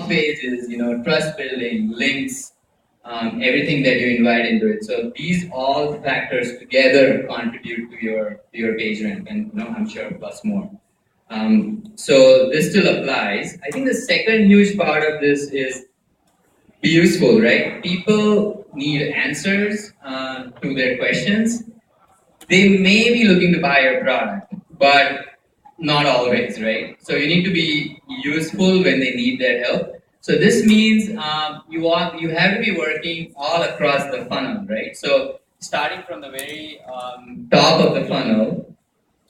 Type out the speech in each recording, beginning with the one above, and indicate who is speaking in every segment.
Speaker 1: pages, trust building, links, everything that you invite into it. So these all factors together contribute to your page rank, and I'm sure plus more. So this still applies. I think the second huge part of this is be useful, right? People need answers to their questions. They may be looking to buy your product, but not always, right? So you need to be useful when they need their help. So this means you have to be working all across the funnel, right? So starting from the very top of the funnel,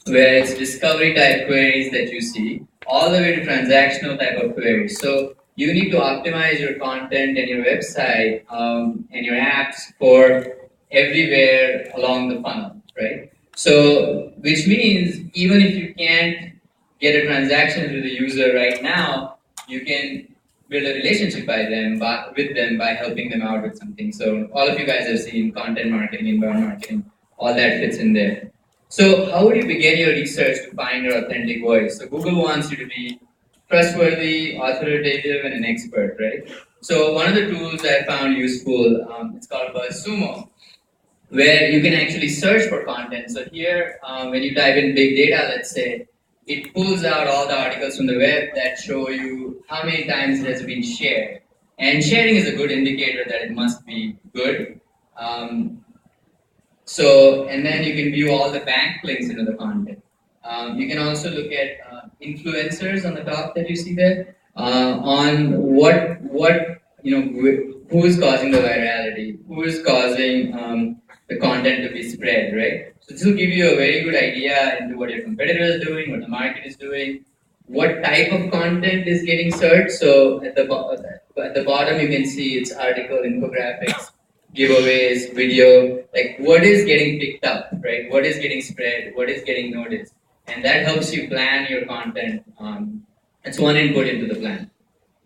Speaker 1: where it's discovery type queries that you see, all the way to transactional type of queries. So you need to optimize your content and your website and your apps for everywhere along the funnel, right? So, which means even if you can't get a transaction with the user right now, you can build a relationship with them by helping them out with something. So all of you guys have seen content marketing, inbound marketing, all that fits in there. So how would you begin your research to find your authentic voice? So Google wants you to be trustworthy, authoritative, and an expert, right? So one of the tools I found useful, it's called BuzzSumo, where you can actually search for content. So here, when you type in big data, let's say, it pulls out all the articles from the web that show you how many times it has been shared. And sharing is a good indicator that it must be good. And then you can view all the backlinks into the content. You can also look at influencers on the top that you see there on who is causing the virality, who is causing the content to be spread, right? So this will give you a very good idea into what your competitor is doing, what the market is doing, what type of content is getting searched. So at the bottom you can see it's article, infographics, giveaways, video, like what is getting picked up, right? What is getting spread, what is getting noticed. And that helps you plan your content. That's one input into the plan.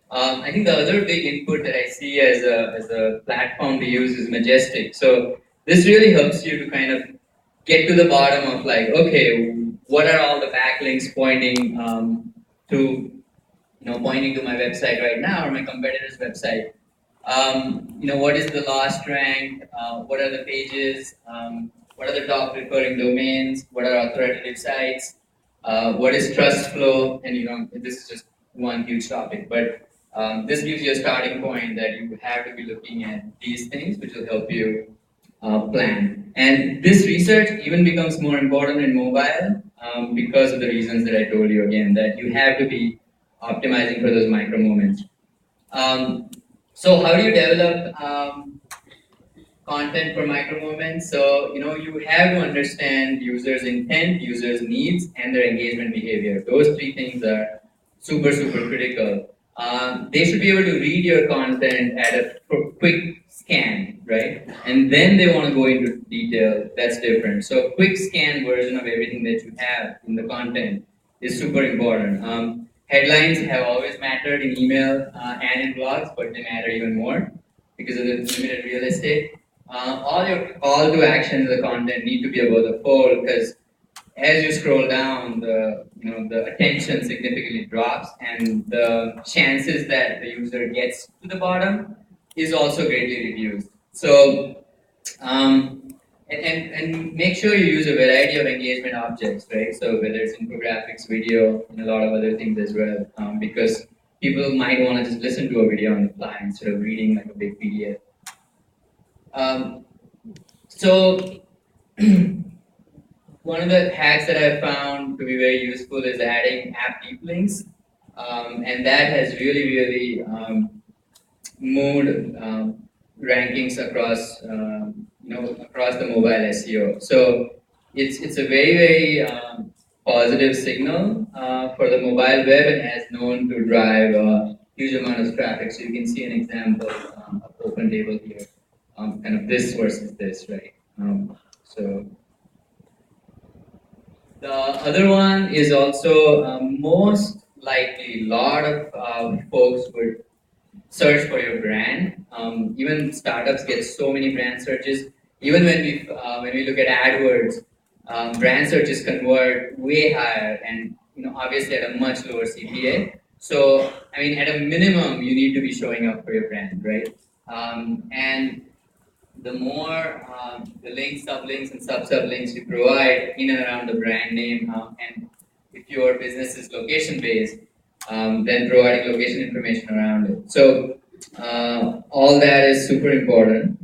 Speaker 1: I think the other big input that I see as a platform to use is Majestic. So this really helps you to kind of get to the bottom of like, okay, what are all the backlinks pointing to, pointing to my website right now or my competitor's website? What is the last rank? What are the pages? What are the top referring domains? What are authoritative sites? What is trust flow? And this is just one huge topic, but this gives you a starting point that you have to be looking at these things, which will help you plan. And this research even becomes more important in mobile because of the reasons that I told you again, that you have to be optimizing for those micro moments. So how do you develop content for micro moments? So you have to understand users' intent, users' needs, and their engagement behavior. Those three things are super critical. They should be able to read your content at a quick scan, right? And then they want to go into detail. That's different. So quick scan version of everything that you have in the content is super important. Headlines have always mattered in email and in blogs, but they matter even more because of the limited real estate. All your call to action in the content need to be above the fold because as you scroll down, the attention significantly drops, and the chances that the user gets to the bottom is also greatly reduced. So, and make sure you use a variety of engagement objects, right? So whether it's infographics, video, and a lot of other things as well, because people might want to just listen to a video on the fly instead of reading like a big PDF. So one of the hacks that I've found to be very useful is adding app deep links, and that has really moved rankings across across the mobile SEO. So it's a very positive signal for the mobile web and has known to drive a huge amount of traffic. So you can see an example of open table here, kind of this versus this, right? So the other one is also most likely a lot of folks would search for your brand. Even startups get so many brand searches. Even when we look at AdWords, brand searches convert way higher, and obviously at a much lower CPA. So, I mean, at a minimum, you need to be showing up for your brand, right? And the more the links, sublinks, and sub-sublinks you provide in and around the brand name, and if your business is location-based, then providing location information around it. So all that is super important.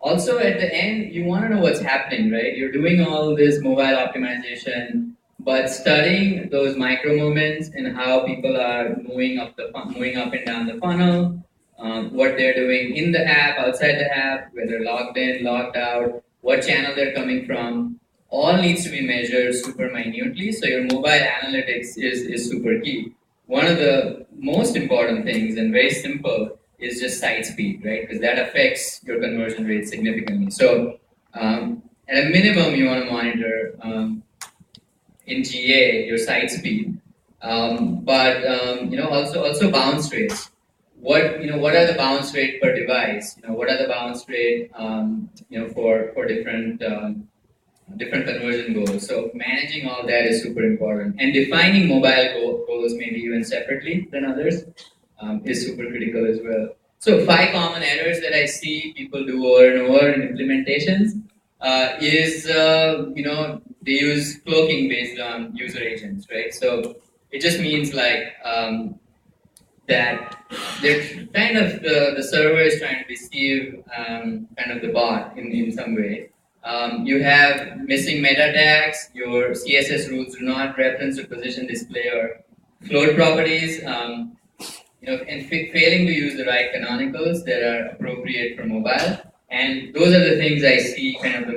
Speaker 1: Also, at the end, you want to know what's happening, right? You're doing all this mobile optimization, but studying those micro moments and how people are moving up and down the funnel, what they're doing in the app, outside the app, whether logged in, logged out, what channel they're coming from, all needs to be measured super minutely. So your mobile analytics is super key. One of the most important things and very simple is just site speed, right? Because that affects your conversion rate significantly. So at a minimum, you want to monitor in GA your site speed, but also bounce rates. What are the bounce rate per device? What are the bounce rate for different conversion goals. So managing all that is super important, and defining mobile goals maybe even separately than others is super critical as well. So 5 common errors that I see people do over and over in implementations is they use cloaking based on user agents, right? So it just means like that they're kind of the server is trying to deceive kind of the bot in some way. You have missing meta tags, your CSS rules do not reference the position, display, or float properties, and failing to use the right canonicals that are appropriate for mobile. And those are the things I see kind of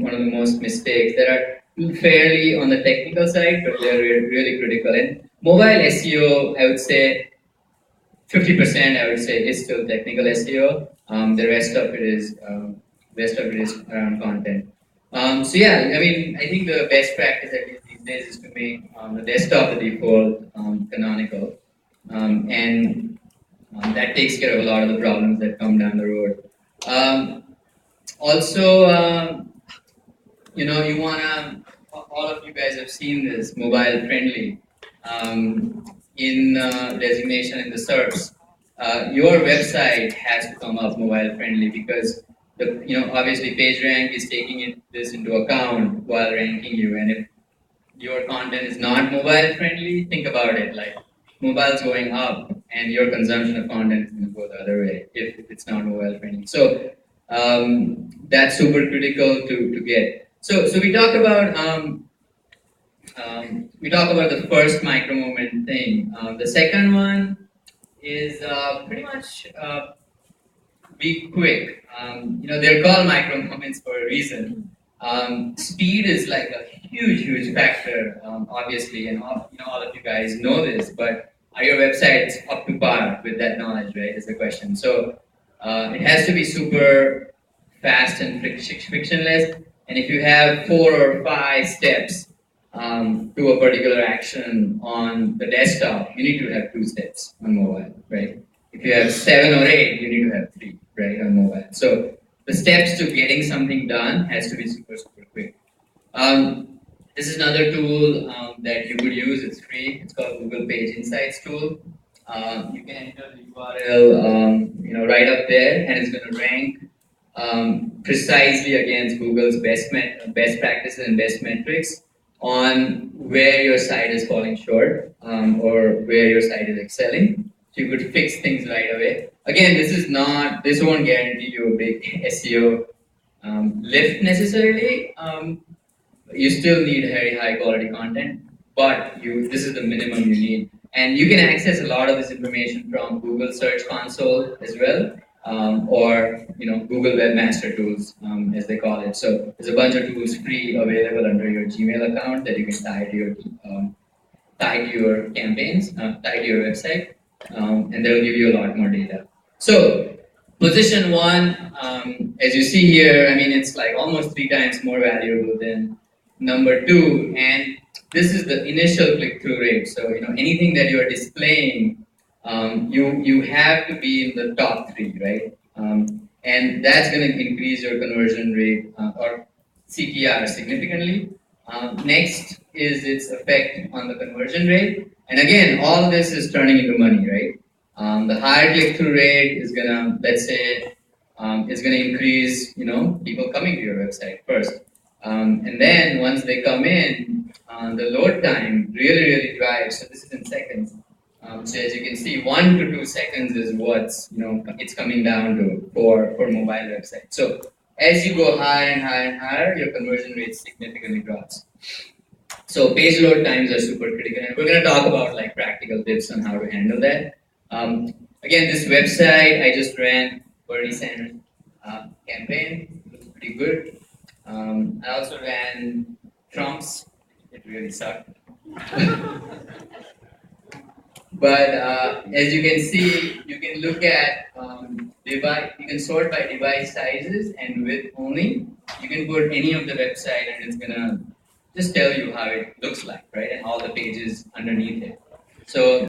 Speaker 1: one of the most mistakes that are fairly on the technical side, but they're really critical. And mobile SEO, I would say 50%, I would say, is still technical SEO. The rest of it is around content. So yeah, I mean, I think the best practice at least these days is to make the desktop the default canonical, and that takes care of a lot of the problems that come down the road. Also, you wanna, all of you guys have seen this, mobile friendly. In designation in the SERPs, your website has to come up mobile friendly because obviously PageRank is taking this into account while ranking you, and if your content is not mobile friendly, think about it, like mobile's going up and your consumption of content is going to go the other way if it's not mobile friendly. So that's super critical to get. So we talk about the first micro moment thing. The second one is pretty much be quick. They're called micro moments for a reason. Speed is like a huge factor, obviously, and all of you guys know this, but are your websites up to par with that knowledge, right, is the question. So it has to be super fast and frictionless, and if you have 4 or 5 steps to a particular action on the desktop, you need to have 2 steps on mobile, right? If you have 7 or 8, you need to have 3, right, on mobile. So the steps to getting something done has to be super quick. This is another tool that you could use. It's free. It's called Google Page Insights tool. You can enter the URL, right up there, and it's going to rank precisely against Google's best practices and best metrics on where your site is falling short or where your site is excelling. So you could fix things right away. Again, this won't guarantee you a big SEO lift necessarily. You still need very high quality content, but this is the minimum you need. And you can access a lot of this information from Google Search Console as well, or Google Webmaster Tools, as they call it. So there's a bunch of tools free available under your Gmail account that you can tie to your campaigns, tie to your website, and they'll give you a lot more data. So position 1, as you see here, I mean, it's like almost 3 times more valuable than number 2, and this is the initial click-through rate. So anything that you are displaying, you have to be in the top 3, right? And that's going to increase your conversion rate or CTR significantly. Next, is its effect on the conversion rate. And again, all this is turning into money, right? The higher click-through rate is gonna, let's say, is gonna increase, people coming to your website first. And then once they come in, the load time really drives. So this is in seconds. So as you can see, 1 to 2 seconds is what's it's coming down to for mobile websites. So as you go higher and higher and higher, your conversion rate significantly drops. So page load times are super critical, and we're going to talk about like practical tips on how to handle that. Again, this website I just ran, Bernie Sanders campaign, looks pretty good. I also ran Trump's. It really sucked. But as you can see, you can look at device. You can sort by device sizes and width only. You can put any of the website, and it's gonna just tell you how it looks like, right? And all the pages underneath it. So